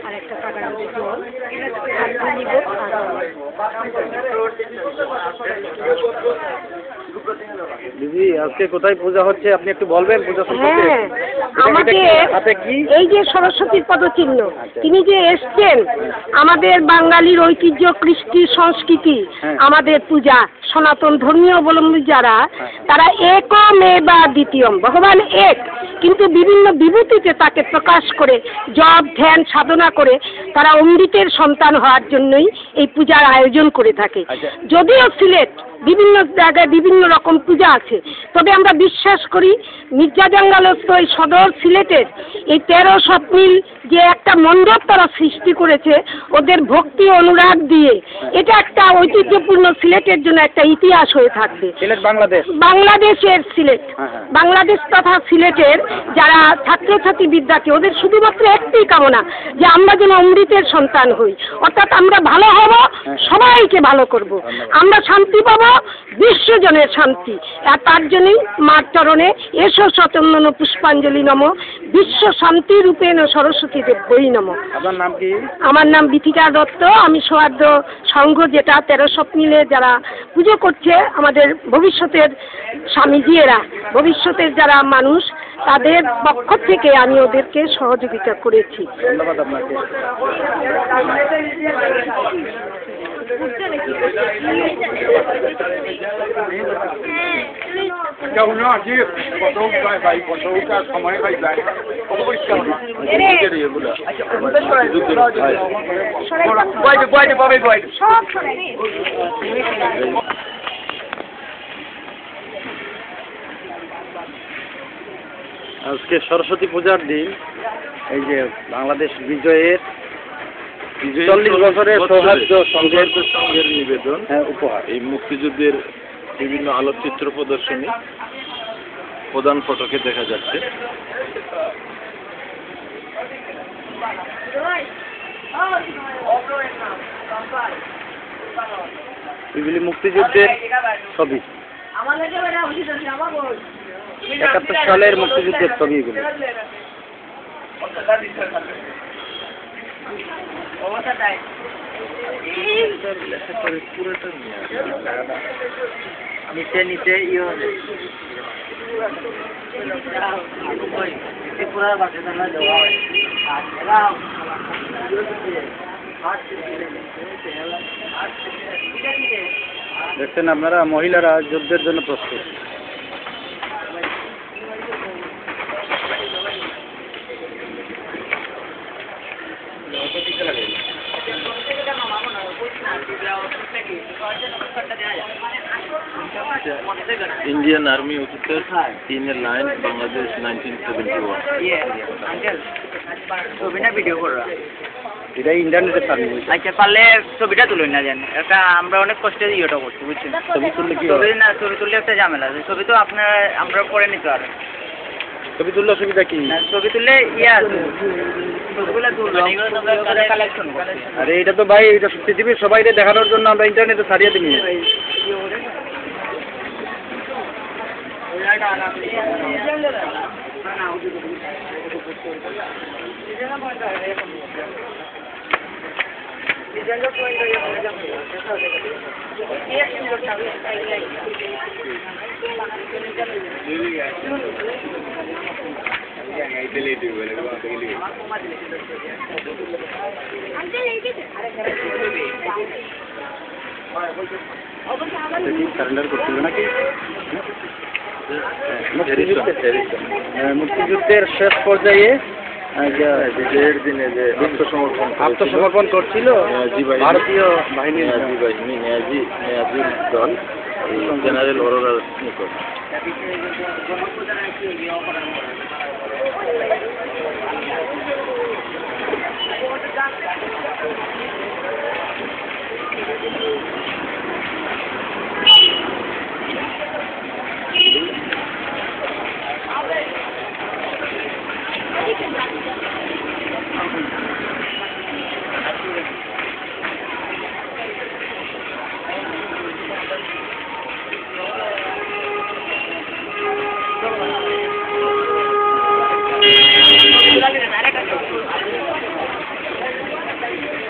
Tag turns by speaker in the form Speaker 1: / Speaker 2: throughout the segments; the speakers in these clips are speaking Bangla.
Speaker 1: আরেকটা কাটার জল
Speaker 2: দিদি আজকে কোথায় পূজা হচ্ছে আপনি একটু বলবেন পূজা সম্পর্কে?
Speaker 1: হ্যাঁ, আমাদের এই যে সরস্বতীর পদচিহ্ন, তিনি যে এসছেন, আমাদের বাঙালির ঐতিহ্য, কৃষ্টি, সংস্কৃতি, আমাদের পূজা, সনাতন ধর্মীয় অবলম্বী যারা, তারা একমেবা দ্বিতীয়ম, ভগবান এক, কিন্তু বিভিন্ন বিভূতিতে তাকে প্রকাশ করে জপ ধ্যান সাধনা করে তারা অমৃতের সন্তান হওয়ার জন্যই এই পূজার আয়োজন করে থাকে। যদিও সিলেট বিভিন্ন জায়গায় বিভিন্ন রকম পূজা আছে, তবে আমরা বিশ্বাস করি মির্জা জাঙ্গালস্থ এই সদর সিলেটের এই 13 স্বপ্নিল যে একটা মণ্ডপ তারা সৃষ্টি করেছে ওদের ভক্তি অনুরাগ দিয়ে, এটা একটা ঐতিহ্যপূর্ণ সিলেটের জন্য একটা ইতিহাস হয়ে থাকবে।
Speaker 2: সিলেট
Speaker 1: বাংলাদেশের সিলেট, বাংলাদেশ তথা সিলেটের যারা ছাত্রছাত্রী বিদ্যার্থী, ওদের শুধুমাত্র একটি কামনা যে আমরা যেন অমৃতের সন্তান হই, অর্থাৎ আমরা ভালো হব, সবাইকে ভালো করব, আমরা শান্তি পাবো, বিশ্বজনের শান্তি। আর তার জন্যই মার চরণে এসো শতনন পুষ্পাঞ্জলি নম, বিশ্ব শান্তি রূপেণ সরস্বতী দেবী নম।
Speaker 2: আপনার নাম কি?
Speaker 1: আমার নাম বিথিকা দত্ত। আমি সৌহার্দ্য সংঘ, যেটা 13 স্বপ্নিলে যারা পুজো করছে, আমাদের ভবিষ্যতের স্বামীজিয়েরা, ভবিষ্যতের যারা মানুষ, তাদের পক্ষ থেকে আমি ওদেরকে সহযোগিতা করেছি।
Speaker 2: ধন্যবাদ আপনাকে। আজকে সরস্বতী পূজার দিন, এই যে বাংলাদেশ বিজয়ের 40 বছরের সৌহার্দ্য সংঘের নিবেদন উপহার,
Speaker 3: এই মুক্তিযুদ্ধের বিভিন্ন আলোকচিত্র প্রদর্শনী প্রধান ফটকে দেখা যাচ্ছে।
Speaker 2: এগুলি মুক্তিযুদ্ধের ছবি, 71 সালের মুক্তিযুদ্ধের ছবি এগুলো। নিচে নিচে দেখছেন আপনারা, মহিলারা যুদ্ধের জন্য প্রস্তুত।
Speaker 3: Indian Army officer in a line, Bangladesh 1971.
Speaker 4: ছবিটা ভিডিও কররা,
Speaker 2: এটা ইন্টারনেটে ছাড়বো।
Speaker 4: আচ্ছা পারলে ছবিটা তুলুন না, জান এটা আমরা অনেক কষ্টে ইয়েটা করছি, বুঝছেন?
Speaker 2: ছবি তুললে কি
Speaker 4: ছবি না, ছবি তুললে একটা ঝামেলা আছে। ছবি তো আপনার আমরা পরে নিতে আর
Speaker 2: ছবি তুললে অসুবিধা কি?
Speaker 4: ছবি তুললে ইয়ে আছে, ছবিগুলো তুললে কালেকশন।
Speaker 2: আরে এটা তো ভাই, এটা পৃথিবীর সবাইকে দেখানোর জন্য আমরা ইন্টারনেটে ছাড়িয়ে দিই। সারেন্ডার করছিল নাকি? মুক্তিযুদ্ধের শেষ পর্যায়ে আত্মসমর্পণ করছিল ভারতীয় বাহিনীর
Speaker 3: নেয়াজির দল জেনারেল অরোরার নিকট।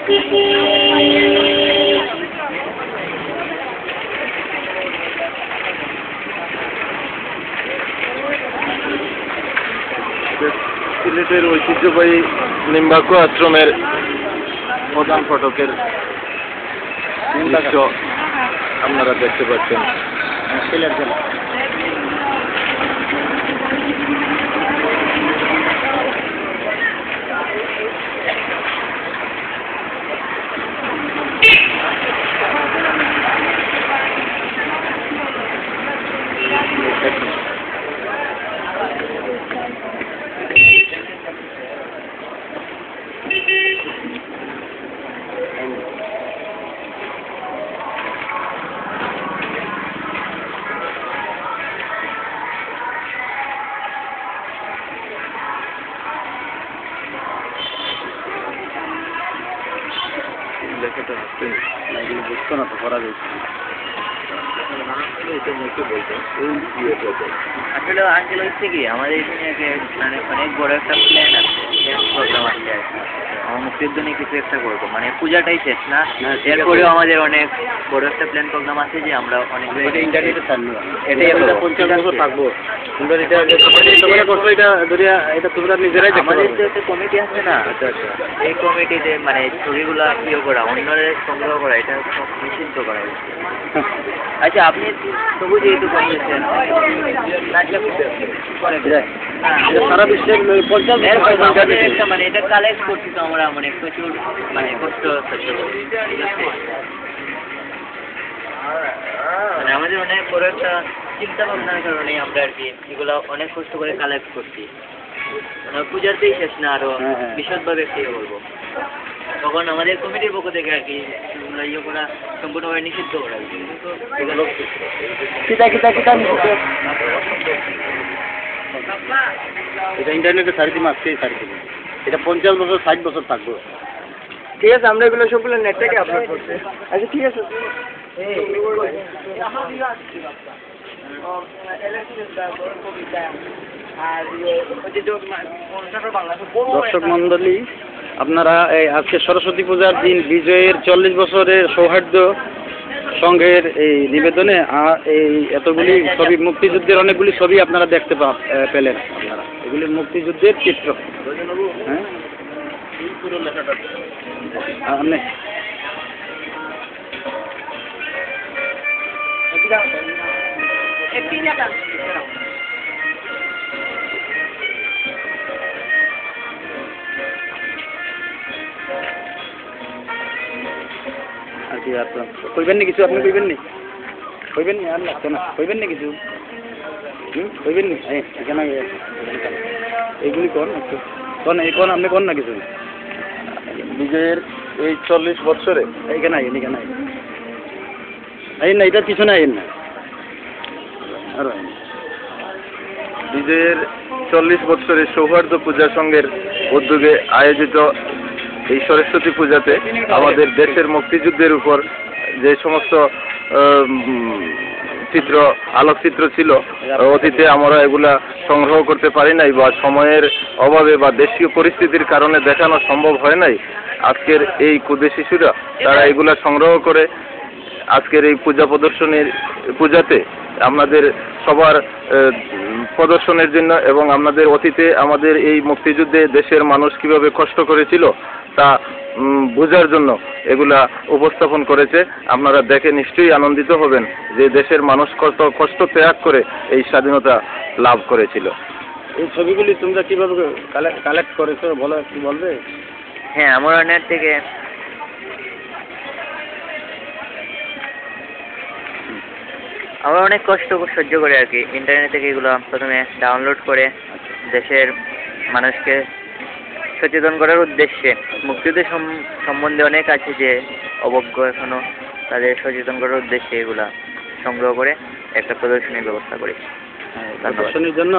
Speaker 3: সিলেটের ঐতিহ্যবাহী নিম্বাকু আশ্রমের প্রধান ফটকের দৃশ্য আপনারা দেখতে পাচ্ছেন।
Speaker 2: সিলেট জেলা।
Speaker 3: লেখাটা হচ্ছে
Speaker 2: এগুলো বুঝতো না তো করা যাচ্ছে।
Speaker 3: এটা মুখে বলতো এই ইয়েটা
Speaker 4: আসলে আঙ্কেল হচ্ছে কি আমাদের এখানে মানে অনেক বড় একটা প্ল্যান আছে, প্রোগ্রাম আছে আর কি। আমার মুক্তিযুদ্ধ নিয়ে কিছু একটা করবো, মানে পূজাটাই শেষ না, এরপরেও আমাদের অনেক বড় একটা প্ল্যান প্রোগ্রাম আছে যে আমরা অনেক
Speaker 2: এটা ইন্টারনেটে ছাড়লো।
Speaker 4: এটাই
Speaker 2: এটা 50 বছর থাকবো। তোমরা এটা তোমরা নিজেরাই দেখতে
Speaker 4: আমাদের
Speaker 2: পারবে।
Speaker 4: তো একটা কমিটি আছে না,
Speaker 2: আচ্ছা আচ্ছা।
Speaker 4: এই কমিটিতে মানে ছবিগুলো ইয়ে করা, অন্যদের সংগ্রহ করা, এটা সব নিষিদ্ধ করা হয়েছে। আচ্ছা আপনি তবু যেহেতু করতেছেন
Speaker 2: সারা বিশ্বের 50 বছর
Speaker 4: আমাদের একটা মানে এটা কালেক্ট করছি তো আমরা মানে প্রচুর মানে কষ্ট হচ্ছে, ঠিক আছে? মানে আমাদের অনেক বড় একটা চিন্তা ভাবনার কারণে আমরা আর কি এগুলো অনেক কষ্ট করে কালেক্ট করছি। মানে পূজাতেই শেষ না, আরো বিশদভাবে একটু ইয়ে বলবো। তখন আমাদের কমিটির পক্ষ থেকে আর কি সেগুলো ইয়ে করা সম্পূর্ণভাবে নিষিদ্ধ করা হয়েছে। কিন্তু এগুলো
Speaker 2: এটা ইন্টারনেটে ছাড়ি দিন, আজকেই ছাড়ি দিন। এটা 50 বছর 60 বছর থাকবো।
Speaker 4: ঠিক আছে, আমরা এগুলো সবগুলো নেট থেকে আপলোড করছি। আচ্ছা ঠিক আছে।
Speaker 2: দর্শক মন্ডলী, আপনারা এই আজকে সরস্বতী পূজার দিন বিজয়ের 40 বছরের সৌহার্দ্য সংঘের এই নিবেদনে এই এতগুলি ছবি, মুক্তিযুদ্ধের অনেকগুলি ছবি আপনারা দেখতে পেলেন। আপনারা এগুলি মুক্তিযুদ্ধের চিত্র। হ্যাঁ আপনি আর কি আর কইবেন নি কিছু? আপনি কইবেন নি? কইবেন নি? আর লাগতো না। কইবেন নি কিছু? কইবেন নি? এখানে এইগুলি কোন একটু কোন এই কোন আপনি কোন না কিছু?
Speaker 3: বিজয়ের এই 40 বছরে
Speaker 2: এইখানে আইন, এখানে আইন না, এটার পিছনে আইন না। আর
Speaker 3: বিজয়ের 40 বছরের সৌহার্দ্য পূজা সংঘের উদ্যোগে আয়োজিত এই সরস্বতী পূজাতে আমাদের দেশের মুক্তিযুদ্ধের উপর যে সমস্ত চিত্র, আলোকচিত্র ছিল, অতীতে আমরা এগুলা সংগ্রহ করতে পারি নাই বা সময়ের অভাবে বা দেশীয় পরিস্থিতির কারণে দেখানো সম্ভব হয় নাই। আজকের এই ক্ষুদে শিশুরা তারা এগুলা সংগ্রহ করে আজকের এই পূজাতে আমাদের সবার প্রদর্শনের জন্য এবং আমাদের অতীতে আমাদের এই মুক্তিযুদ্ধে দেশের মানুষ কিভাবে কষ্ট করেছিল তা বোঝার জন্য এগুলা উপস্থাপন করেছে। আপনারা দেখে নিশ্চয়ই আনন্দিত হবেন যে দেশের মানুষ কত কষ্ট ত্যাগ করে এই স্বাধীনতা লাভ করেছিল।
Speaker 2: এই ছবিগুলি তোমরা কিভাবে কালেক্ট করেছো বলো, একটু বলবে?
Speaker 4: হ্যাঁ, আমরা নেট থেকে আমরা অনেক কষ্ট সহ্য করে আর কি ইন্টারনেট থেকে এগুলো প্রথমে ডাউনলোড করে দেশের মানুষকে সচেতন করার উদ্দেশ্যে, মুক্তিযুদ্ধের সম্বন্ধে অনেক আছে যে অবজ্ঞ এখনো, তাদের সচেতন করার উদ্দেশ্যে এগুলা সংগ্রহ করে একটা প্রদর্শনীর ব্যবস্থা করি।
Speaker 2: প্রদর্শনীর জন্য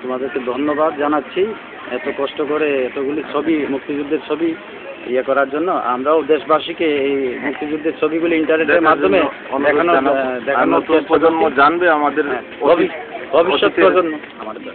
Speaker 2: তোমাদেরকে ধন্যবাদ জানাচ্ছি। এত কষ্ট করে এতগুলি ছবি, মুক্তিযুদ্ধের ছবি ইয়ে করার জন্য। আমরাও দেশবাসীকে এই মুক্তিযুদ্ধের ছবিগুলি ইন্টারনেটের মাধ্যমে দেখানোর
Speaker 3: প্রজন্ম জানবে, আমাদের
Speaker 2: ভবিষ্যৎ প্রজন্ম আমাদের